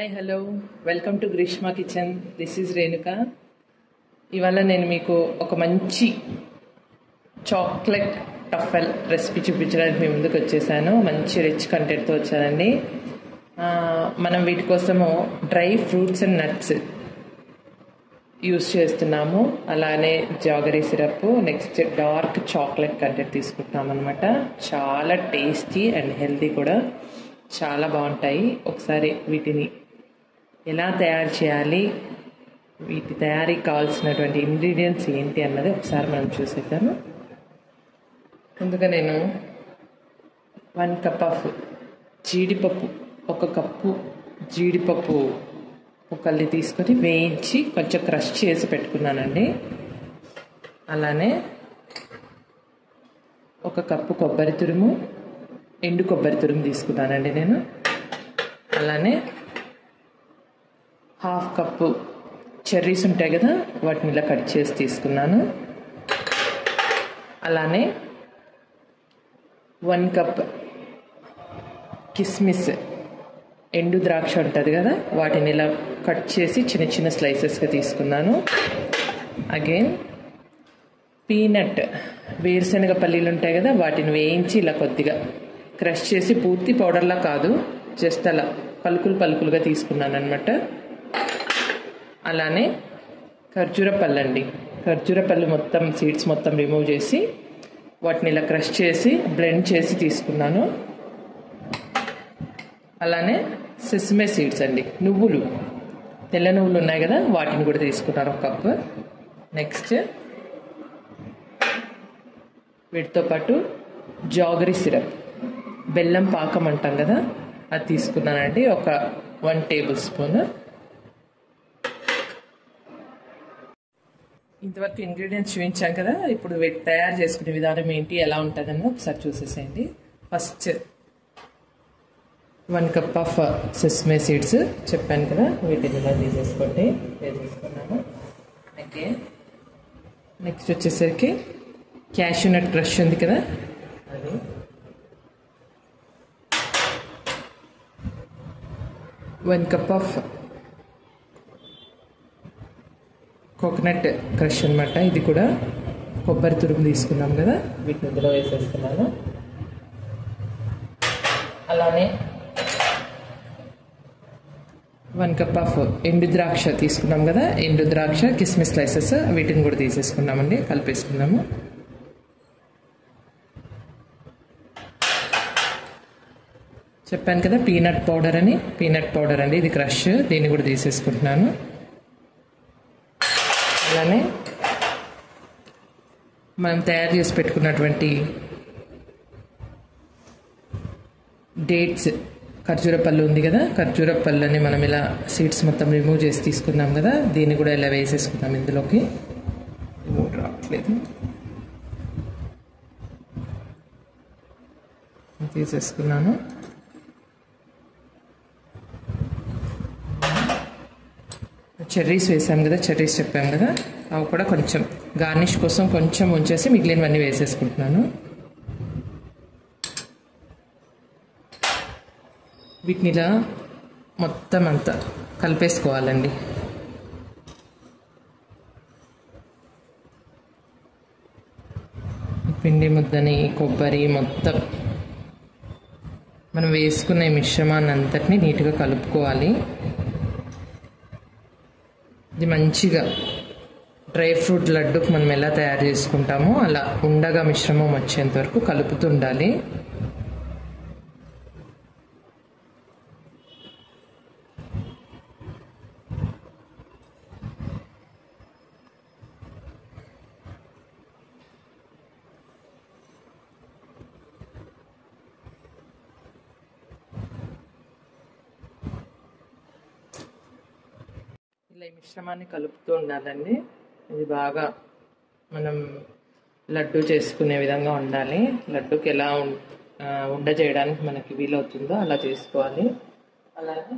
Hi hello welcome to Greeshma kitchen. This is Renuka. ఇవాళ నేను మీకు ఒక మంచి చాక్లెట్ టఫల్ రెసిపీ చూపించడానికి మీ ముందుకు వచ్చేసాను. మంచి రిచ్ కంటెంట్తో వచ్చానండి. మనం వీటి కోసము dry fruits and nuts use చేస్తున్నాము. అలానే jaggery syrup, next dark chocolate content తీసుకుంటున్నాం అనమాట. చాలా టేస్టీ అండ్ హెల్తీ కూడా, చాలా బాగుంటాయి. ఒకసారి వీటిని ఎలా తయారు చేయాలి, వీటి తయారీకి కావాల్సినటువంటి ఇంగ్రీడియంట్స్ ఏంటి అన్నది ఒకసారి మనం చూసేద్దాము. ముందుగా నేను 1 కప్ ఆఫ్ జీడిపప్పు, 1 కప్పు జీడిపప్పు ముక్కల్ని తీసుకొని వేయించి కొంచెం క్రష్ చేసి పెట్టుకున్నానండి. అలానే 1 కప్పు కొబ్బరి తురుము, ఎండు కొబ్బరి తురుము తీసుకున్నానండి నేను. అలానే 1/2 కప్పు చెర్రీస్ ఉంటాయి కదా, వాటిని ఇలా కట్ చేసి తీసుకున్నాను. అలానే 1 కప్ కిస్మిస్, ఎండు ద్రాక్ష ఉంటుంది కదా, వాటిని ఇలా కట్ చేసి చిన్న చిన్న స్లైసెస్గా తీసుకున్నాను. అగైన్ పీనట్, వేరుశనగ పల్లీలు ఉంటాయి కదా, వాటిని వేయించి ఇలా కొద్దిగా క్రష్ చేసి, పూర్తి పౌడర్లా కాదు, జస్ట్ అలా పలుకులు పలుకులుగా తీసుకున్నాను అనమాట. అలానే ఖర్జూర పళ్ళు అండి, ఖర్జూర పళ్ళు మొత్తం సీడ్స్ మొత్తం రిమూవ్ చేసి వాటిని ఇలా క్రష్ చేసి బ్లెండ్ చేసి తీసుకున్నాను. అలానే సెసమే సీడ్స్ అండి, నువ్వులు, తెల్ల నువ్వులు ఉన్నాయి కదా, వాటిని కూడా తీసుకున్నాను 1 కప్పు. నెక్స్ట్ వీటితో పాటు జాగరీ సిరప్, బెల్లం పాకం అంటాం కదా, అది తీసుకున్నానండి, ఒక 1 టేబుల్ స్పూన్. ఇంతవరకు ఇంగ్రీడియంట్స్ చూపించాం కదా, ఇప్పుడు వీటి తయారు చేసుకునే విధానం ఏంటి, ఎలా ఉంటుందని ఒకసారి చూసేసేయండి. First 1 cup of sesame seeds చెప్పాను కదా, వీటిని ఇలా తీసేసుకోండి, వేసేసుకున్నాను. ఓకే, నెక్స్ట్ వచ్చేసరికి క్యాష్యూ నట్ క్రష్ ఉంది కదా, అది 1 కప్ ఆఫ్ కోకోనట్ క్రష్ అనమాట. ఇది కూడా కొబ్బరి తురుము తీసుకున్నాం కదా, వీటిని ఇందులో వేసేస్తున్నాను. అలానే 1 కప్ ఆఫ్ ఎండు ద్రాక్ష తీసుకున్నాం కదా, ఎండు ద్రాక్ష కిస్మిస్ స్లైసెస్, వీటిని కూడా తీసేసుకున్నామండి, కలిపేసుకున్నాము. చెప్పాను కదా పీనట్ పౌడర్ అని, పీనట్ పౌడర్ అండి, ఇది క్రష్, దీన్ని కూడా తీసేసుకుంటున్నాను. అలానే మనం తయారు చేసి పెట్టుకున్నటువంటి డేట్స్, ఖర్జూర పళ్ళు ఉంది కదా, ఖర్జూర పళ్ళని మనం ఇలా సీడ్స్ మొత్తం రిమూవ్ చేసి తీసుకున్నాం కదా, దీన్ని కూడా ఇలా వేసేసుకున్నాం ఇందులోకి. రిమూవ్ రావట్లేదు, తీసేసుకున్నాను. చెర్రీస్ వేసాం కదా, చెర్రీస్ చెప్పాం కదా, అవి కూడా కొంచెం గార్నిష్ కోసం కొంచెం ఉంచేసి మిగిలినవన్నీ వేసేసుకుంటున్నాను. వీటిని ఇలా మొత్తం అంతా కలిపేసుకోవాలండి. పిండి ముద్దని, కొబ్బరి మొత్తం మనం వేసుకునే మిశ్రమాన్ని అంతటినీ నీట్గా కలుపుకోవాలి. ఇది మంచిగా డ్రై ఫ్రూట్ లడ్డుకు మనం ఎలా తయారు చేసుకుంటామో అలా ఉండగా మిశ్రమం వచ్చేంత వరకు కలుపుతుండాలి. ఇలా ఈ మిశ్రమాన్ని కలుపుతూ ఉండాలండి. ఇది బాగా మనం లడ్డు చేసుకునే విధంగా ఉండాలి. లడ్డుకి ఎలా ఉండ చేయడానికి మనకి వీలవుతుందో అలా చేసుకోవాలి. అలాగే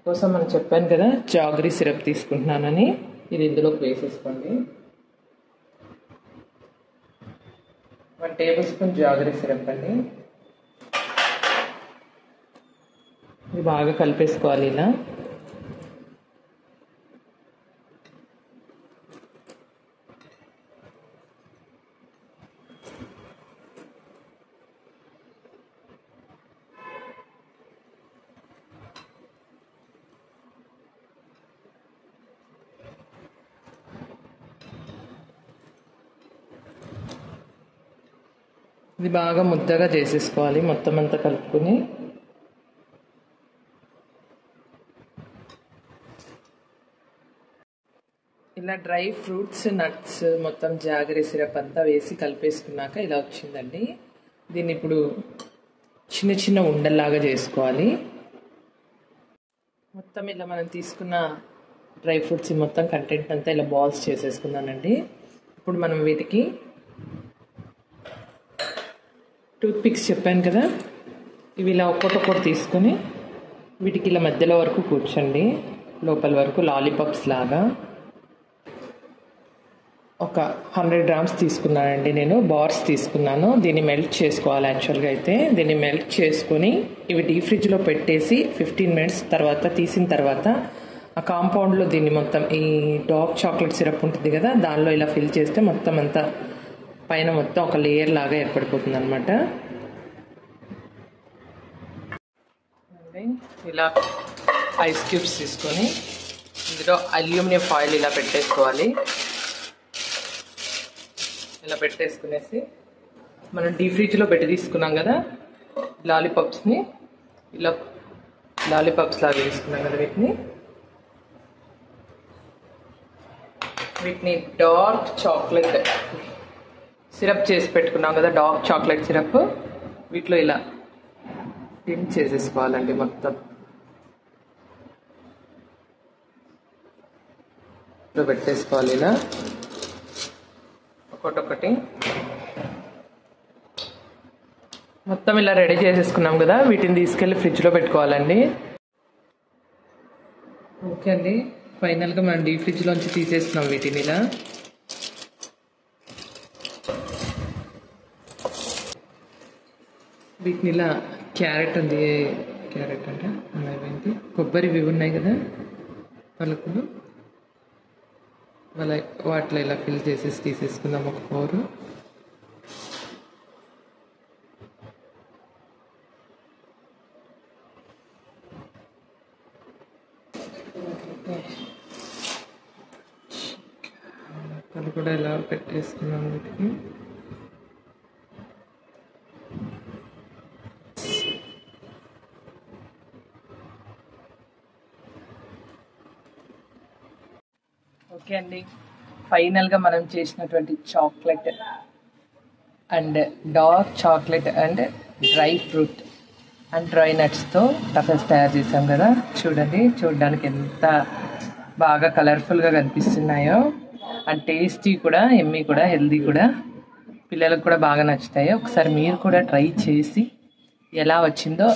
కోసం మనం చెప్పాను కదా జాగరీ సిరప్ తీసుకుంటున్నానని, ఇది ఇందులోకి వేసేసుకోండి. 1 టేబుల్ స్పూన్ జాగరీ సిరప్ అండి. ఇది బాగా కలిపేసుకోవాలి ఇలా. ఇది బాగా ముద్దగా చేసేసుకోవాలి మొత్తం అంతా కలుపుకొని. ఇలా డ్రై ఫ్రూట్స్, నట్స్, మొత్తం జాగరీ సిరప్ అంతా వేసి కలిపేసుకున్నాక ఇలా వచ్చిందండి. దీన్ని ఇప్పుడు చిన్న చిన్న ఉండల్లాగా చేసుకోవాలి. మొత్తం ఇలా మనం తీసుకున్న డ్రై ఫ్రూట్స్ మొత్తం కంటెంట్ అంతా ఇలా బాల్స్ చేసేసుకున్నానండి. ఇప్పుడు మనం వీటికి టూత్ పిక్స్ చెప్పాను కదా, ఇవి ఇలా ఒక్కొక్కటి తీసుకొని వీటికి ఇలా మధ్యలో వరకు కూర్చోండి, లోపల వరకు లాలీపాప్స్ లాగా. ఒక 100 grams తీసుకున్నానండి నేను, బార్స్ తీసుకున్నాను. దీన్ని మెల్ట్ చేసుకోవాలి యాక్చువల్గా అయితే. దీన్ని మెల్ట్ చేసుకొని ఇవి డీప్ ఫ్రిడ్జ్లో పెట్టేసి 15 minutes తర్వాత తీసిన తర్వాత ఆ కాంపౌండ్లో దీన్ని మొత్తం ఈ డార్క్ చాక్లెట్ సిరప్ ఉంటుంది కదా, దానిలో ఇలా ఫిల్ చేస్తే మొత్తం అంతా పైన మొత్తం ఒక లేయర్ లాగా ఏర్పడిపోతుంది అనమాట. ఇలా ఐస్ క్యూబ్స్ తీసుకొని ఇందులో అల్యూమినియం ఫాయిల్ ఇలా పెట్టేసుకోవాలి. ఇలా పెట్టేసుకునేసి మనం డీప్ ఫ్రిడ్జ్లో పెట్టి తీసుకున్నాం కదా లాలీపాప్స్ని, ఇలా లాలీపాప్స్ లాగా తీసుకున్నాం కదా వీటిని డార్క్ చాక్లెట్ సిరప్ చేసి పెట్టుకున్నాం కదా, డార్క్ చాక్లెట్ సిరప్, వీటిలో ఇలా టిన్ చేసేసుకోవాలండి మొత్తం. పెట్టేసుకోవాలి ఇలా ఒకటొకటి. మొత్తం ఇలా రెడీ చేసేసుకున్నాం కదా, వీటిని తీసుకెళ్ళి ఫ్రిడ్జ్లో పెట్టుకోవాలండి. ఓకే అండి, ఫైనల్గా మనం డీప్ ఫ్రిడ్జ్లోంచి తీసేస్తున్నాం వీటిని ఇలా. వీటిని ఇలా క్యారెట్ ఉంది, క్యారెట్ అంటే ఏంటి, కొబ్బరి ఇవి ఉన్నాయి కదా పలుకులు, వాటిలో ఇలా ఫిల్ చేసేసి తీసేసుకుందాం ఒక 4. అది కూడా ఇలా పెట్టేసుకున్నాం వీటికి. ఓకే అండి, ఫైనల్గా మనం చేసినటువంటి chocolate and dark chocolate and dry fruit and dry నట్స్తో టఫల్స్ తయారు చేసాం కదా. చూడండి, చూడడానికి ఎంత బాగా కలర్ఫుల్గా కనిపిస్తున్నాయో, అండ్ టేస్టీ కూడా, ఎమ్మీ కూడా, హెల్దీ కూడా, పిల్లలకు కూడా బాగా నచ్చుతాయి. ఒకసారి మీరు కూడా ట్రై చేసి ఎలా వచ్చిందో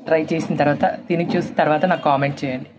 ట్రై చేసిన తర్వాత తిని చూసిన తర్వాత నాకు కామెంట్ చేయండి.